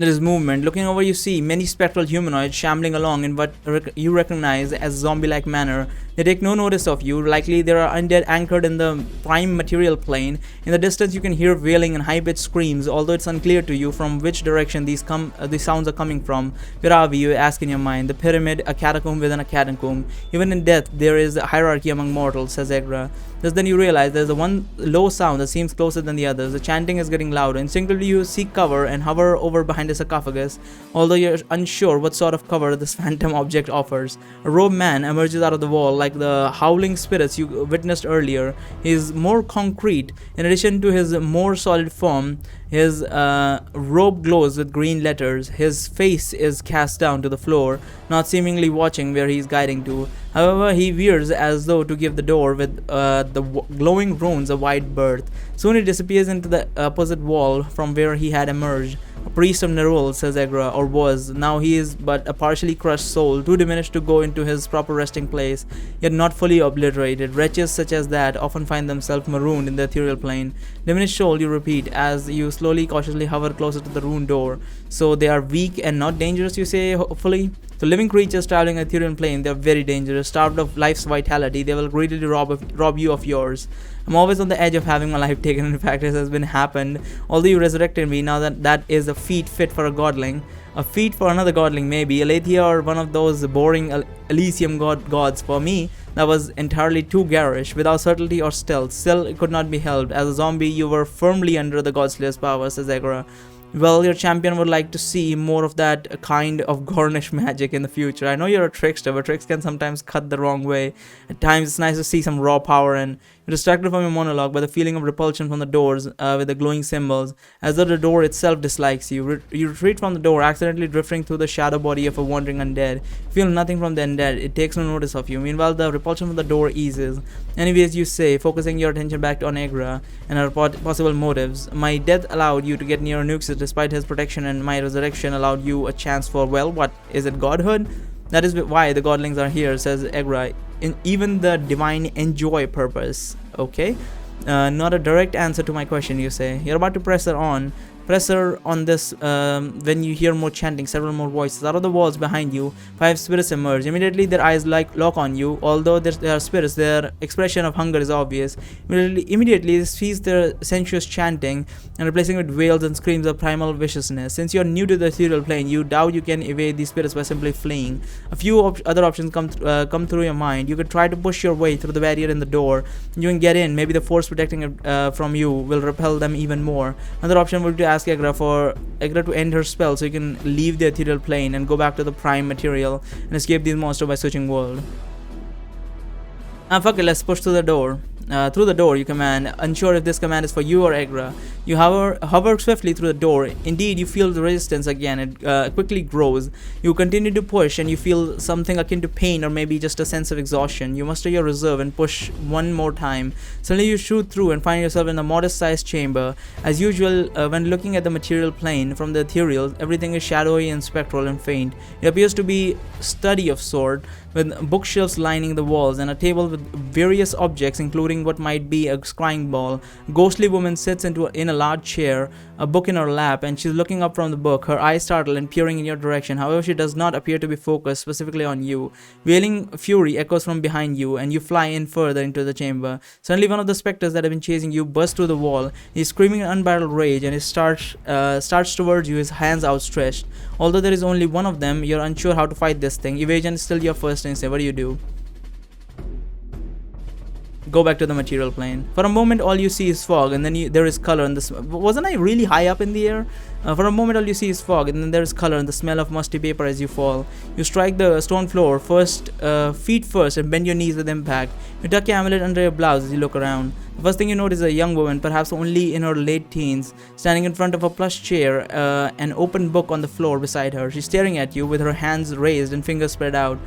There is movement. Looking over, you see many spectral humanoids shambling along in what you recognize as zombie-like manner. They take no notice of you. Likely, they are undead anchored in the prime material plane. In the distance, you can hear wailing and high-pitched screams, although it's unclear to you from which direction these sounds are coming from. Where are we? You ask in your mind. The pyramid, a catacomb within a catacomb. Even in death, there is a hierarchy among mortals, says Egra. Just then you realize there's a one low sound that seems closer than the others. The chanting is getting louder. Instinctively, you seek cover and hover over behind the sarcophagus, although you're unsure what sort of cover this phantom object offers. A robed man emerges out of the wall like the howling spirits you witnessed earlier. He is more concrete. In addition to his more solid form, his robe glows with green letters. His face is cast down to the floor, not seemingly watching where he is guiding to. However, he veers as though to give the door with glowing runes a wide berth. Soon he disappears into the opposite wall from where he had emerged. A priest of Nerul, says Egra, or was. Now he is but a partially crushed soul, too diminished to go into his proper resting place, yet not fully obliterated. Wretches such as that often find themselves marooned in the ethereal plane. Diminished soul, you repeat, as you slowly, cautiously hover closer to the ruined door. So they are weak and not dangerous, you say, hopefully? So living creatures traveling an ethereal plane, they are very dangerous. Starved of life's vitality, they will greedily rob you of yours. I'm always on the edge of having my life taken. In fact, it has been happened. Although you resurrected me, now that is a feat fit for a godling. A feat for another godling, maybe. Aletheia or one of those boring Elysium gods. For me, that was entirely too garish, without subtlety or stealth. Still, it could not be helped. As a zombie, you were firmly under the Godslayer's power, says Egra. Well, your champion would like to see more of that kind of Gornish magic in the future. I know you're a trickster, but tricks can sometimes cut the wrong way. At times, it's nice to see some raw power, and you're distracted from your monologue by the feeling of repulsion from the doors with the glowing symbols, as though the door itself dislikes you. You retreat from the door, accidentally drifting through the shadow body of a wandering undead. You feel nothing from the undead. It takes no notice of you. Meanwhile, the repulsion from the door eases. Anyways, you say, focusing your attention back on Egra and her possible motives. My death allowed you to get near Nuxus despite his protection, and my resurrection allowed you a chance for, well, what is it, godhood? That is why the godlings are here, says Egra. Even the divine enjoy purpose. Okay, not a direct answer to my question, you say. You're about to press her on this when you hear more chanting, several more voices. Out of the walls behind you, 5 spirits emerge. Immediately their eyes lock on you. Although they are spirits, their expression of hunger is obvious. Immediately they cease their sensuous chanting and replacing it with wails and screams of primal viciousness. Since you're new to the ethereal plane, you doubt you can evade these spirits by simply fleeing. A few other options come through your mind. You could try to push your way through the barrier in the door. You can get in. Maybe the force protecting it from you will repel them even more. Another option would be to ask Egra to end her spell so you can leave the ethereal plane and go back to the prime material and escape these monsters by switching world. Fuck it, let's push through the door. Through the door, you command, unsure if this command is for you or Egra. You hover swiftly through the door. Indeed, you feel the resistance again. It quickly grows. You continue to push, and you feel something akin to pain or maybe just a sense of exhaustion. You muster your reserve and push one more time. Suddenly, you shoot through and find yourself in a modest-sized chamber. As usual, when looking at the material plane from the ethereal, everything is shadowy and spectral and faint. It appears to be study of sort, with bookshelves lining the walls and a table with various objects, including what might be a scrying ball. A ghostly woman sits in a large chair, a book in her lap, and she's looking up from the book, her eyes startled and peering in your direction. However, she does not appear to be focused specifically on you. Wailing fury echoes from behind you, and you fly in further into the chamber. Suddenly, one of the specters that have been chasing you bursts through the wall. He's screaming in unbridled rage, and he starts towards you, his hands outstretched. Although there is only one of them, you're unsure how to fight this thing. Evasion is still your first instinct. What do you do? Go back to the material plane. For a moment, all you see is fog, and then there is color. And wasn't I really high up in the air? For a moment, all you see is fog, and then there is color and the smell of musty paper as you fall. You strike the stone floor feet first, and bend your knees with impact. You tuck your amulet under your blouse as you look around. The first thing you notice is a young woman, perhaps only in her late teens, standing in front of a plush chair, an open book on the floor beside her. She's staring at you with her hands raised and fingers spread out.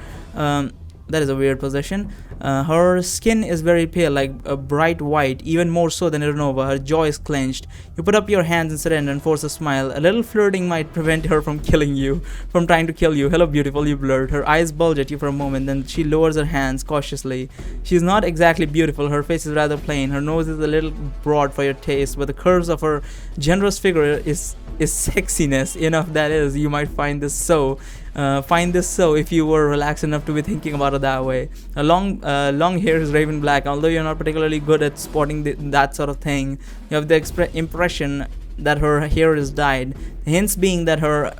That is a weird position. Her skin is very pale, like a bright white, even more so than Renova. Her jaw is clenched. You put up your hands in surrender and force a smile. A little flirting might prevent her from killing you, from trying to kill you. Hello, beautiful, you blurt. Her eyes bulge at you for a moment, then she lowers her hands cautiously. She's not exactly beautiful. Her face is rather plain. Her nose is a little broad for your taste, but the curves of her generous figure is sexiness. Enough that is. You might find this so if you were relaxed enough to be thinking about it that way. Her long hair is raven black. Although you're not particularly good at spotting that sort of thing, you have the impression that her hair is dyed. The hints being that her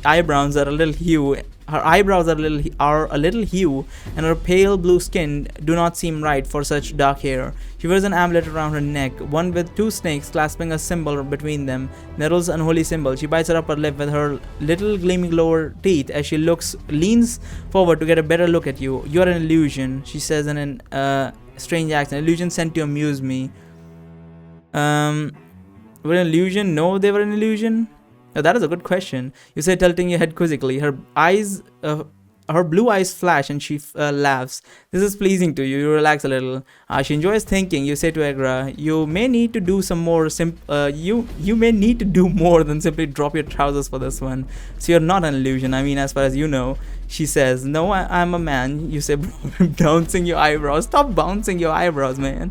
eyebrows are a little hue. Her eyebrows are a little hue, and her pale blue skin do not seem right for such dark hair. She wears an amulet around her neck, one with two snakes clasping a symbol between them. Nerul's unholy symbol. She bites her upper lip with her little gleaming lower teeth as she leans forward to get a better look at you. "You're an illusion," she says in a strange accent. "Illusion sent to amuse me." Were an illusion? No, they were an illusion. Now, that is a good question. You say, tilting your head quizzically. Her blue eyes flash and she laughs. "This is pleasing to you." You relax a little. She enjoys thinking. You say to Agra, "You may need to do some more. You may need to do more than simply drop your trousers for this one." "So you're not an illusion. I mean, as far as you know." She says, "No, I'm a man." You say, bouncing your eyebrows. "Stop bouncing your eyebrows, man."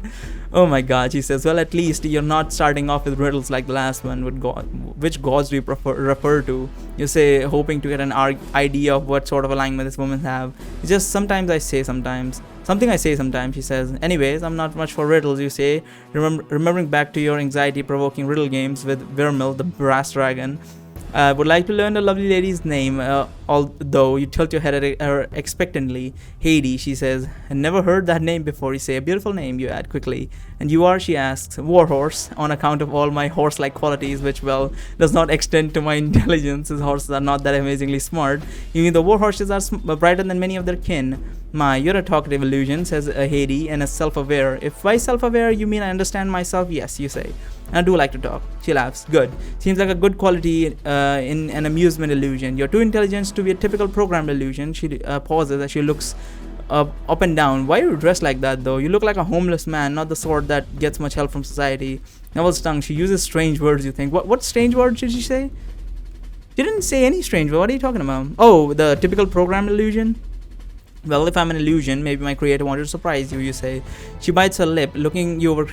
"Oh my god," she says. "Well, at least you're not starting off with riddles like the last one. Which gods do you refer to?" You say, hoping to get an idea of what sort of alignment this woman have. "It's just something I say sometimes," she says. "Anyways, I'm not much for riddles," you say, remembering back to your anxiety-provoking riddle games with Vermil, the brass dragon. "I would like to learn the lovely lady's name," although you tilt your head at her expectantly. "Heidi," she says. "I never heard that name before," you say. "A beautiful name," you add quickly. "And you are," she asks. "Warhorse, on account of all my horse-like qualities, which, well, does not extend to my intelligence, as horses are not that amazingly smart. Even the warhorses are brighter than many of their kin." "My, you're a talkative illusion," says Heidi, and is self-aware. "If by self-aware you mean I understand myself, yes," you say. "And I do like to talk." She laughs. "Good. Seems like a good quality in an amusement illusion. You're too intelligent to be a typical programmed illusion." She pauses as she looks up and down. "Why are you dressed like that, though? You look like a homeless man, not the sort that gets much help from society." Neville's tongue. She uses strange words, you think. What strange words did she say? She didn't say any strange word. What are you talking about? "Oh, the typical programmed illusion." "Well, if I'm an illusion, maybe my creator wanted to surprise you," you say. She bites her lip, looking you over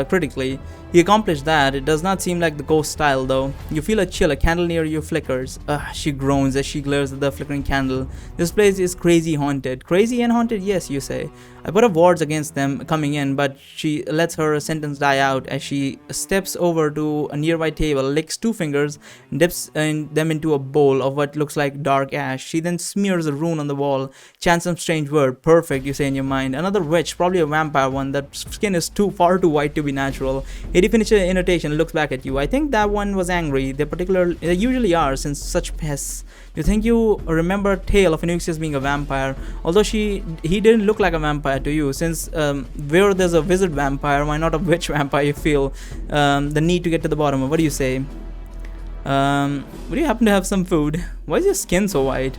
critically. "He accomplished that. It does not seem like the ghost style, though." You feel a chill. A candle near you flickers. She groans as she glares at the flickering candle. "This place is crazy haunted." "Crazy and haunted? Yes," you say. "I put up wards against them coming in," but she lets her sentence die out as she steps over to a nearby table, licks two fingers, and dips them into a bowl of what looks like dark ash. She then smears a rune on the wall, chants some strange word. "Perfect," you say in your mind. "Another witch, probably a vampire one. That skin is far too white to be natural." Eddie finishes the invitation and looks back at you. "I think that one was angry. They usually are, since such pests." You think you remember a tale of Anuxius being a vampire, although he didn't look like a vampire to you. Since where there's a wizard vampire, why not a witch vampire? You feel the need to get to the bottom of. What do you say? "Would you happen to have some food? Why is your skin so white?"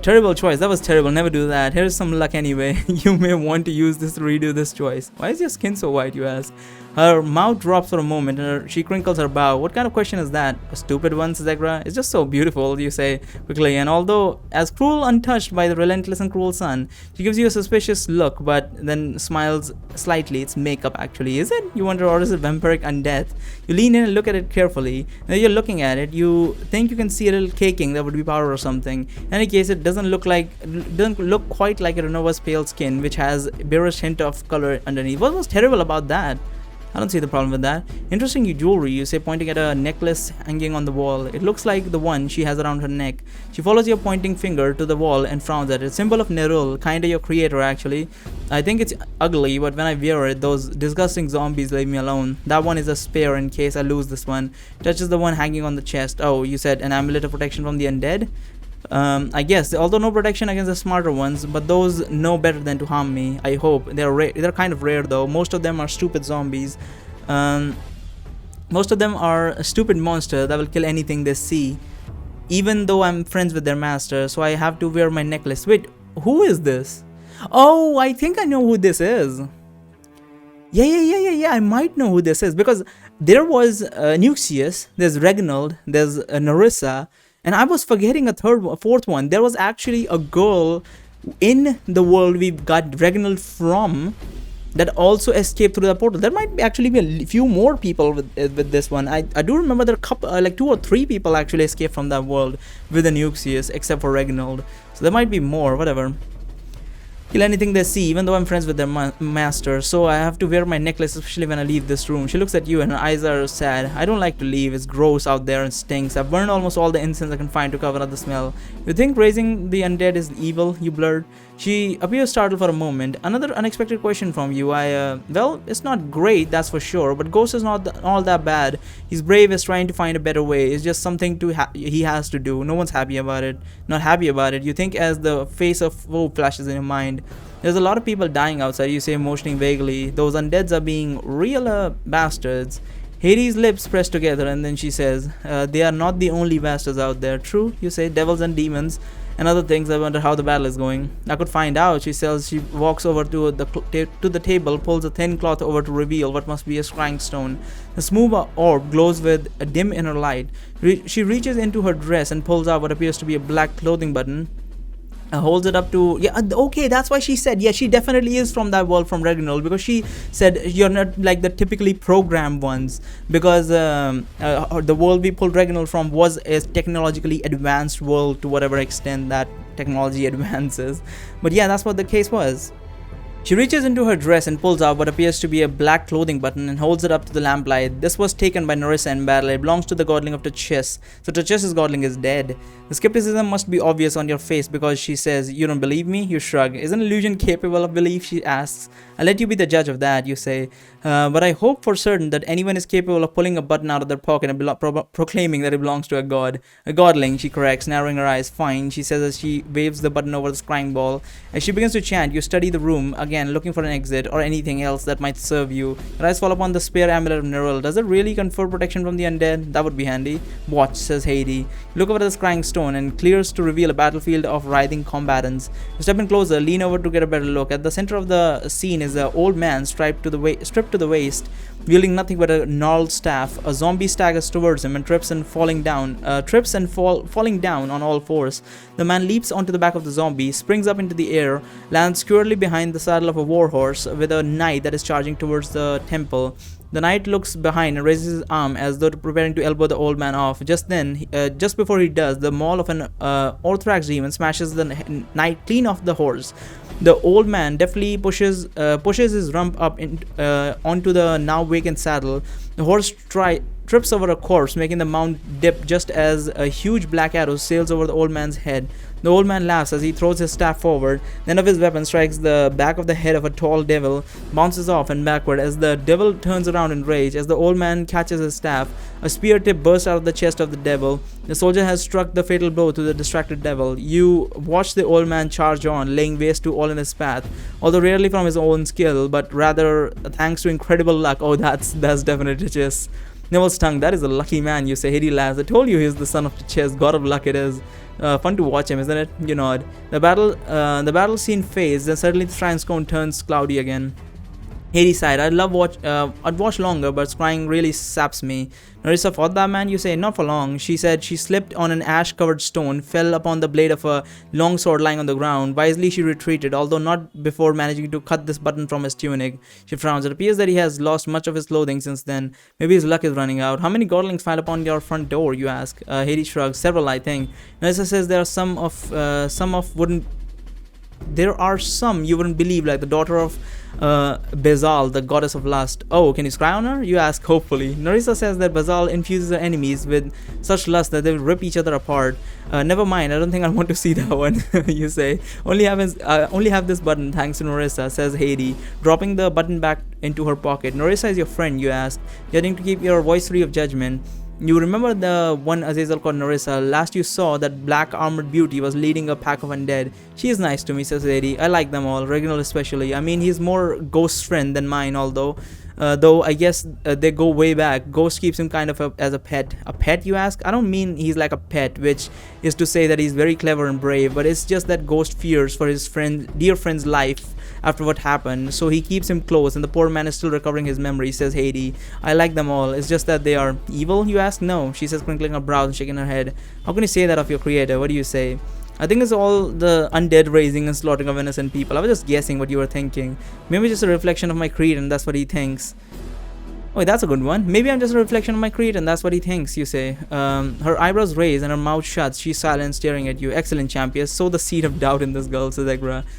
"Terrible choice. That was terrible. Never do that. Here's some luck anyway. You may want to use this to redo this choice." "Why is your skin so white?" you ask. Her mouth drops for a moment and she crinkles her brow. "What kind of question is that?" "A stupid one," says Agra. "It's just so beautiful," you say quickly, and although as cruel, untouched by the relentless and cruel sun, she gives you a suspicious look but then smiles slightly. "It's makeup, actually." "Is it?" you wonder, "or is it vampiric undeath?" You lean in and look at it carefully. Now you're looking at it, you think you can see a little caking that would be powder or something. In any case, it doesn't look quite like Renova's pale skin, which has barest hint of color underneath. What was terrible about that? "I don't see the problem with that." "Interesting jewelry," you say, pointing at a necklace hanging on the wall. "It looks like the one she has around her neck." She follows your pointing finger to the wall and frowns at it. "Symbol of Nerul, kinda your creator, actually. I think it's ugly, but when I wear it, those disgusting zombies leave me alone. That one is a spare in case I lose this one." Touches the one hanging on the chest. "Oh, you said an amulet of protection from the undead?" "I guess, although no protection against the smarter ones, but those know better than to harm me. I hope. They're kind of rare, though. Most of them are stupid zombies. Most of them are a stupid monster that will kill anything they see, even though I'm friends with their master, so I have to wear my necklace." "Wait, who is this?" Oh, I think I know who this is. Yeah. I might know who this is because there was Nuxius, there's Reginald, there's Narissa, and I was forgetting a fourth one. There was actually a girl in the world we got Reginald from that also escaped through the portal. There might actually be a few more people with this one. I do remember there are couple like 2 or 3 people actually escaped from that world with the Nuxius, except for Reginald. So there might be more. Whatever. Kill anything they see, even though I'm friends with their master, so I have to wear my necklace, especially when I leave this room. She looks at you and her eyes are sad. I don't like to leave, it's gross out there and stinks. I've burned almost all the incense I can find to cover up the smell. You think raising the undead is evil, you blurred? She appears startled for a moment. Another unexpected question from you. Well, it's not great, that's for sure, but Ghost is not all that bad. He's brave, is trying to find a better way. It's just something he has to do. No one's happy about it. Not happy about it. You think as the face of woe flashes in your mind. There's a lot of people dying outside, you say, motioning vaguely. Those undeads are being real bastards. Hades' lips press together and then she says, they are not the only bastards out there. True, you say, devils and demons and other things. I wonder how the battle is going. I could find out, she says. She walks over to the table, pulls a thin cloth over to reveal what must be a scrying stone. The smooth orb glows with a dim inner light. She reaches into her dress and pulls out what appears to be a black clothing button. Holds it up to, yeah, okay, that's why she said, yeah, she definitely is from that world from Reginald, because she said you're not like the typically programmed ones, because the world we pulled Reginald from was a technologically advanced world to whatever extent that technology advances. But yeah, that's what the case was. She reaches into her dress and pulls out what appears to be a black clothing button and holds it up to the lamplight. This was taken by Narissa in battle. It belongs to the godling of Tuchess. So Tuchess's godling is dead. The skepticism must be obvious on your face because she says, you don't believe me? You shrug. Is an illusion capable of belief? She asks. I'll let you be the judge of that, you say. But I hope for certain that anyone is capable of pulling a button out of their pocket and proclaiming that it belongs to a god. A godling, she corrects, narrowing her eyes. Fine, she says as she waves the button over the scrying ball. As she begins to chant, you study the room again, looking for an exit or anything else that might serve you. Your eyes fall upon the spare amulet of Nerul. Does it really confer protection from the undead? That would be handy. Watch, says Hades. Look over the scrying stone and clears to reveal a battlefield of writhing combatants. You step in closer, lean over to get a better look. At the center of the scene is an old man stripped to the waist, wielding nothing but a gnarled staff. A zombie staggers towards him and trips and falling down on all fours. The man leaps onto the back of the zombie, springs up into the air, lands squarely behind the saddle of a warhorse with a knight that is charging towards the temple. The knight looks behind and raises his arm as though preparing to elbow the old man off. Just before he does, the maul of an Orthrax demon smashes the knight clean off the horse. The old man deftly pushes his rump up onto the now vacant saddle. The horse trips over a corpse, making the mount dip just as a huge black arrow sails over the old man's head. The old man laughs as he throws his staff forward. Then of his weapon strikes the back of the head of a tall devil, bounces off and backward as the devil turns around in rage. As the old man catches his staff, a spear tip bursts out of the chest of the devil. The soldier has struck the fatal blow to the distracted devil. You watch the old man charge on, laying waste to all in his path, although rarely from his own skill, but rather thanks to incredible luck. Oh, that's definitely just Neville's tongue. That is a lucky man, you say. Hades laughs. I told you he's the son of Tuchess. God of luck it is. Fun to watch him, isn't it? You nod. The battle scene fades, then suddenly the shrine stone turns cloudy again. Hades sighed. I'd watch longer, but scrying really saps me. Narissa fought that man, you say? Not for long. She said she slipped on an ash-covered stone, fell upon the blade of a long sword lying on the ground. Wisely she retreated, although not before managing to cut this button from his tunic. She frowns. It appears that he has lost much of his clothing since then. Maybe his luck is running out. How many godlings filed upon your front door, you ask? Hades shrugs. Several, I think. Narissa says there are some you wouldn't believe, like the daughter of Bazal, the goddess of lust. Oh, can you scry on her? You ask hopefully. Narissa says that Bazal infuses her enemies with such lust that they will rip each other apart. Never mind, I don't think I want to see that one. You say. Only have this button, thanks to Narissa, says Hades, dropping the button back into her pocket. Narissa is your friend, you ask, getting to keep your voice free of judgment. You remember the one Azazel called Narissa? Last you saw, that black armored beauty was leading a pack of undead. She is nice to me, says Lady. I like them all, Reginald especially. I mean, he's more Ghost's friend than mine, though I guess they go way back. Ghost keeps him kind of as a pet. A pet, you ask? I don't mean he's like a pet, which is to say that he's very clever and brave, but it's just that Ghost fears for his dear friend's life after what happened, so he keeps him close, and the poor man is still recovering his memory, says Haiti. I like them all. It's just that they are evil, you ask? No, she says, crinkling her brows and shaking her head. How can you say that of your creator? What do you say? I think it's all the undead raising and slaughtering of innocent people. I was just guessing what you were thinking. Maybe just a reflection of my creed, and that's what he thinks. Oh, that's a good one. Maybe I'm just a reflection of my creed, and that's what he thinks, you say. Her eyebrows raise and her mouth shuts. She's silent, staring at you. Excellent, champion. Sow the seed of doubt in this girl, says Egra.